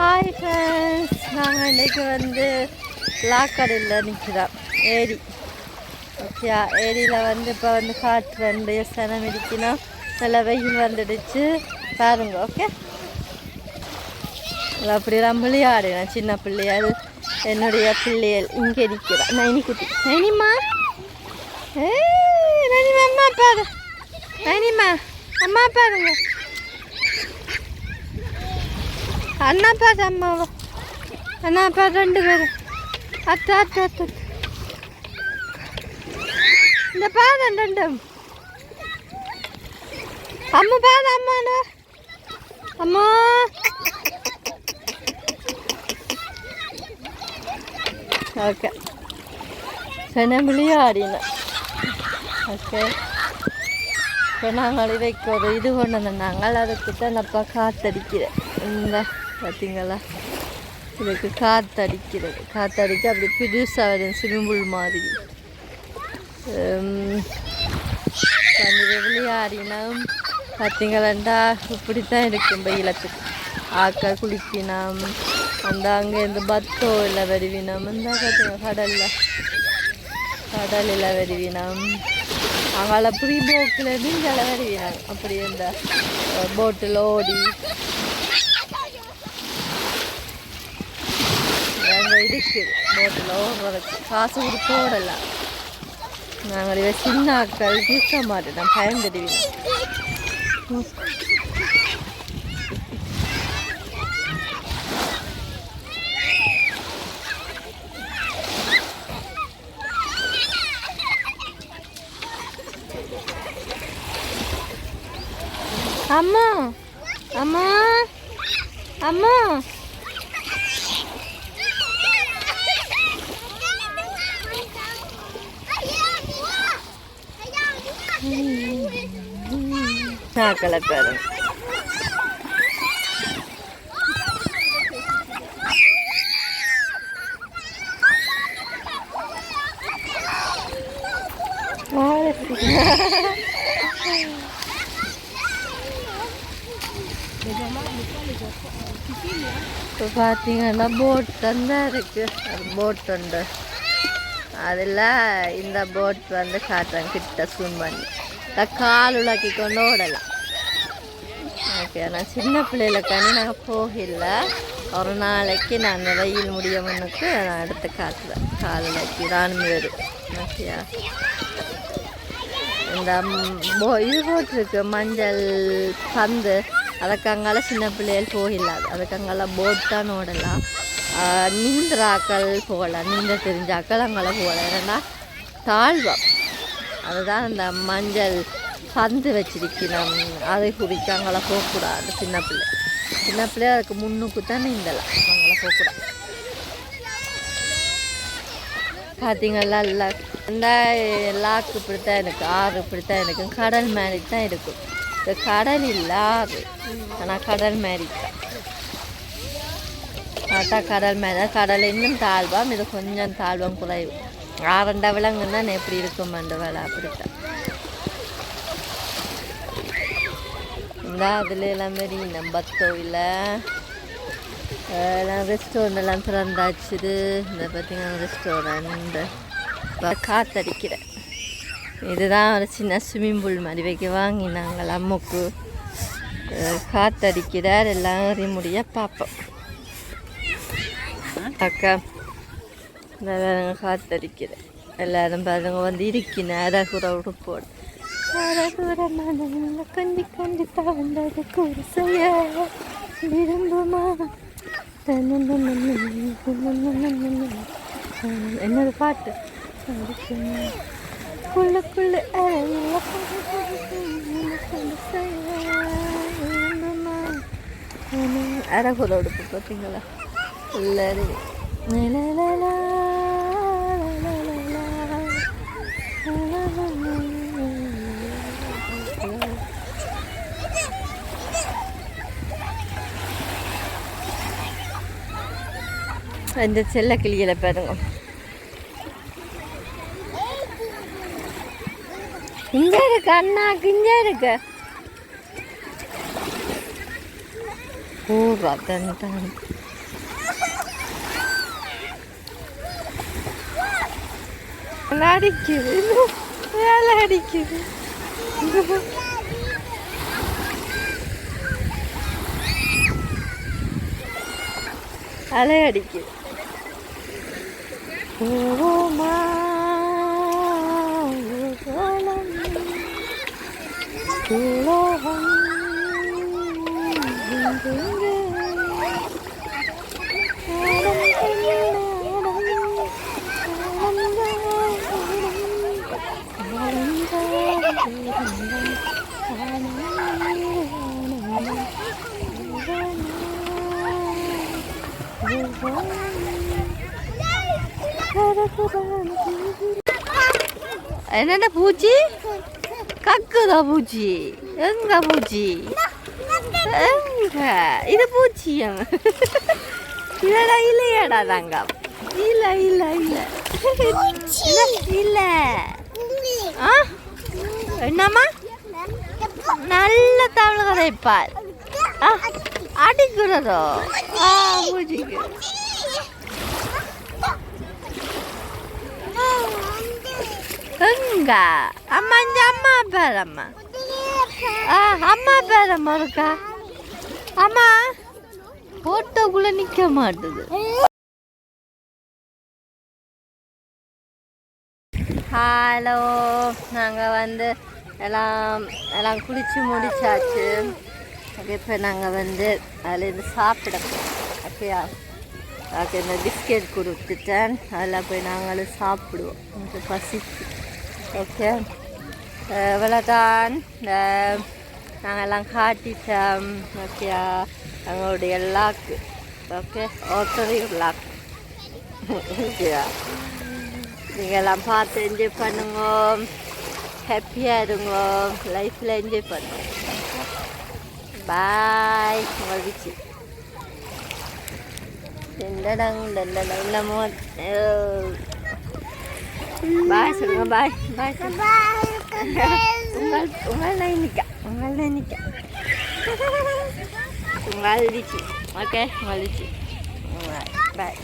Hi friends, நாங்கள் இன்றைக்கி லாக்கடையில் நிற்கிறோம். ஏரி ஓகே, ஏரியில் இப்போ காற்று 2 சனம் இருக்கணும். நல்ல வெயில் வந்துடுச்சு பாருங்க. ஓகே, அப்படிலாம் விளையாடுவேன். சின்ன பிள்ளைகள் என்னுடைய பிள்ளைகள் இங்கே நிற்கிறேன். நைனி குட்டி, நைனிம்மா, நைனிமா அம்மா பாரு, நைனிம்மா அம்மா பாருங்க, அண்ணா பாரு அம்மாவா, அண்ணா பாரு 2 பேரும். அத்தா அத்தா அத்தா, இந்த பாரு 2 அம்மா பாரு, அம்மாண்ணா அம்மா. ஓகே, விளையாடினேன். ஓகே, இப்போ நாங்கள் இதைக்கு ஒரு இது கொண்டு வந்தாங்க. அதுக்கு தான் அப்பா காற்றடிக்கிறேன். இந்த பார்த்தீங்களா, இதுக்கு காற்றடிக்கிறது. காற்றடிக்க அப்படி பெருசாக வரும், ஸ்விம்மிங் பூல் மாதிரி. விளையாடினா பார்த்தீங்களா, இப்படித்தான் இருக்கும் வெயிலத்துக்கு. ஆக்கள் குளிப்பினோம். அங்கேருந்து பத்தோ இல்லை வருவினோம். கடலில் வருவினோம். அங்கே ப்ரீ போக்கில் நீங்கள வருவினோம். அப்படி இந்த போட்டில் ஓடி இருக்குது. போட்டில் ஓடுறதுக்கு காசு கொடுத்து ஓடலாம். நாங்கள் இதை சின்ன ஆக்கள் தீர்க்க மாட்டோம், பயந்துடுவீங்க. அம்மா அம்மா அம்மா, சாக்கலை பேரும் இப்போ பார்த்தீங்கன்னா போட் தான் இருக்கு. போட் உண்டு. அதில் இந்த போட் காட்டுறேன் கிட்ட ஸ்விம் பண்ணி கால் உலாக்கி கொண்டு ஓடலாம். ஓகே, நான் சின்ன பிள்ளைகளுக்காண்டி நாங்கள் போகல. ஒரு நாளைக்கு நான் வெயில் முடியவனுக்கு நான் எடுத்து காட்டுறேன். கால் உலாக்கி ராணுவ வரும். ஓகேயா, இந்த இது போட்டிருக்கு மஞ்சள் பந்து. அதுக்கு அங்கால சின்ன பிள்ளைகள் போகலாது. அதுக்கு அங்கால போட் தான் ஓடலாம். நீந்திராக்கள் போகலாம். நீந்த தெரிஞ்சாக்கள் அங்கால போகலாம். ஏன்னா தாழ்வம், அதுதான் இந்த மஞ்சள் பந்து வச்சிருக்கணும். அதை குடிக்க அங்கே போகக்கூடாது. சின்ன பிள்ளை அதுக்கு முன்னுக்கு தான் நீந்தலாம். அங்கே போகக்கூடாது. பார்த்தீங்களா, இந்த லாக்கு இப்படித்தான் எனக்கு, ஆறு இப்படித்தான் எனக்கு. கடல் மாதிரி தான் இருக்கும். இந்த கடல் இல்லை, ஆறு. ஆனால் கடல் மாதிரி தான் பார்த்தா கடல் மாதிரி தான். கடல் இன்னும் தாழ்வாம், இது கொஞ்சம் தாழ்வம் குறைவு. 6 விலங்குன்னா எப்படி இருக்கும் அந்த வேலை. அப்படித்தான் இந்த அதில் எல்லாம் மாரி நம்பத்தோவில் எல்லாம் ரெஸ்டாரண்ட் எல்லாம் திறந்தாச்சுது. இந்த பார்த்தீங்கன்னா ரெஸ்டாரண்ட் காற்றடிக்கிறேன். இதுதான் ஒரு சின்ன ஸ்விம்மிங் பூல் மாதிரி வைக்க வாங்கினாங்க. அம்முக்கு காற்றடிக்கிறார். எல்லாம் அறிமுடிய பார்ப்போம். அக்கா காற்றடிக்கிறேன். எல்லாரும் பாருங்க இருக்கின அரகுற உடுப்போடு. அரகுற மனதில் கண்டி கண்டி தவந்தது குடிசைய விரும்புமா. என்னது பாட்டு குள்ளுக்குள்ளு அரகுற உடுப்பு பார்த்தீங்களா எல்லாரும். இந்த செல்ல கிளிகளை பாருங்க. இங்கே இருக்கு அண்ணா, இங்கே இருக்கு. பூரா தன் அடிக்குது வேலை அடிக்குது அலை அடிக்குது என்னென்ன பூச்சி கக்குதா பூச்சி எங்க பூச்சி எங்க இது பூச்சியா இல்லடா இல்லையாடா தாங்க இல்ல இல்ல இல்ல இல்ல ஆ என்னம்மா நல்ல தமிழ் கதைப்பார் அடிக்கிறதோ பூச்சிக்கு எங்க அம்மா இந்த அம்மா பேர் அம்மா அம்மா பேர் அம்மா இருக்கா அம்மா போட்டோக்குள்ள நிக்க மாட்டுது ஹலோ நாங்கள் வந்து எல்லாம் குளிச்சு முடிச்சாச்சு ஓகே இப்போ நாங்கள் வந்து அதுலேருந்து சாப்பிடணும் ஓகேயா ஓகே இந்த பிஸ்கெட் கொடுத்துட்டேன் அதில் போய் நாங்களும் சாப்பிடுவோம் எனக்கு பசிக்கு ஓகே இவ்வளோதான் நாங்கள் எல்லாம் காட்டிட்டோம் ஓகேயா எங்களுடைய லாக்கு ஓகே ஒருத்தரையும் லாக் ஓகேயா நீங்கள் எல்லாம் பார்த்து என்ஜாய் பண்ணுங்க ஹாப்பியாக இருங்க லைஃப்பில் என்ஜாய் பண்ணுங்க பாய் உங்கள் வீச்சு என்னமோ பாய் சொல்லுங்க பாய் பாய் உங்கள் நைனிக்கா உங்கள் வீச்சு ஓகே உங்கள் வீச்சு பாய்